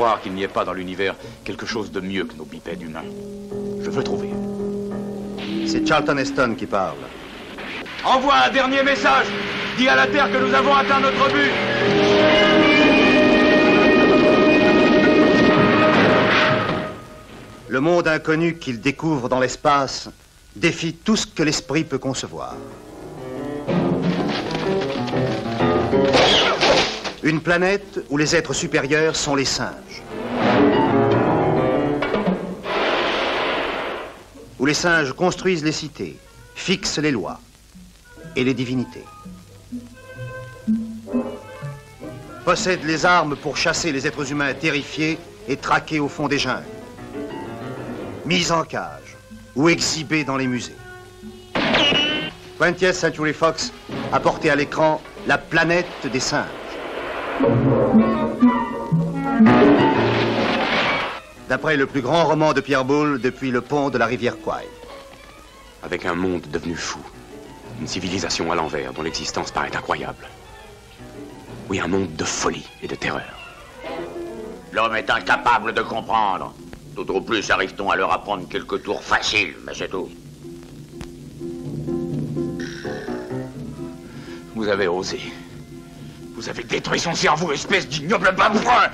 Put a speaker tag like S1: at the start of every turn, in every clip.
S1: croire qu'il n'y ait pas dans l'univers quelque chose de mieux que nos bipèdes humains. Je veux trouver.
S2: C'est Charlton Heston qui parle.
S1: Envoie un dernier message. Dis à la Terre que nous avons atteint notre but.
S2: Le monde inconnu qu'il découvre dans l'espace défie tout ce que l'esprit peut concevoir. Une planète où les êtres supérieurs sont les singes. Où les singes construisent les cités, fixent les lois et les divinités. Possèdent les armes pour chasser les êtres humains terrifiés et traqués au fond des jungles. Mis en cage ou exhibés dans les musées. 20th Century Fox a porté à l'écran La planète des singes. D'après le plus grand roman de Pierre Boulle depuis le pont de la rivière Kwai.
S1: Avec un monde devenu fou, une civilisation à l'envers dont l'existence paraît incroyable. Oui, un monde de folie et de terreur.
S3: L'homme est incapable de comprendre. Tout au plus arrive-t-on à leur apprendre quelques tours faciles, mais c'est tout.
S1: Vous avez osé. Vous avez détruit son cerveau, espèce d'ignoble babouin.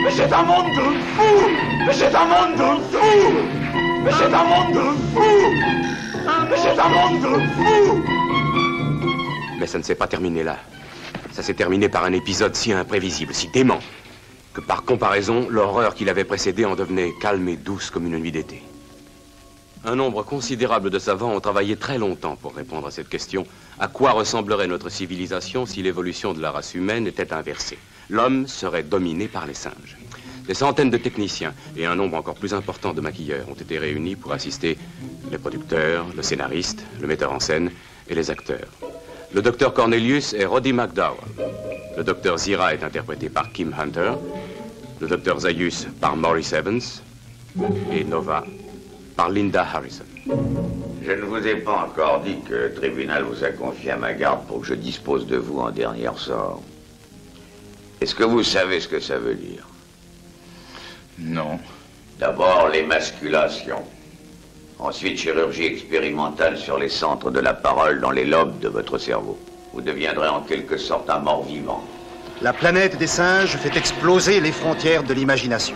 S1: Mais c'est un monde de fous! Mais c'est un monde de fous! Mais c'est un monde de fous! Mais c'est un monde de fous! Mais ça ne s'est pas terminé là. Ça s'est terminé par un épisode si imprévisible, si dément, que par comparaison, l'horreur qui l'avait précédé en devenait calme et douce comme une nuit d'été. Un nombre considérable de savants ont travaillé très longtemps pour répondre à cette question. À quoi ressemblerait notre civilisation si l'évolution de la race humaine était inversée? L'homme serait dominé par les singes. Des centaines de techniciens et un nombre encore plus important de maquilleurs ont été réunis pour assister les producteurs, le scénariste, le metteur en scène et les acteurs. Le docteur Cornelius est Roddy McDowall. Le docteur Zira est interprété par Kim Hunter. Le docteur Zaius par Maurice Evans. Et Nova par Linda Harrison.
S3: Je ne vous ai pas encore dit que le tribunal vous a confié à ma garde pour que je dispose de vous en dernier ressort. Est-ce que vous savez ce que ça veut dire?
S1: Non.
S3: D'abord, l'émasculation. Ensuite, chirurgie expérimentale sur les centres de la parole dans les lobes de votre cerveau. Vous deviendrez en quelque sorte un mort-vivant.
S2: La planète des singes fait exploser les frontières de l'imagination.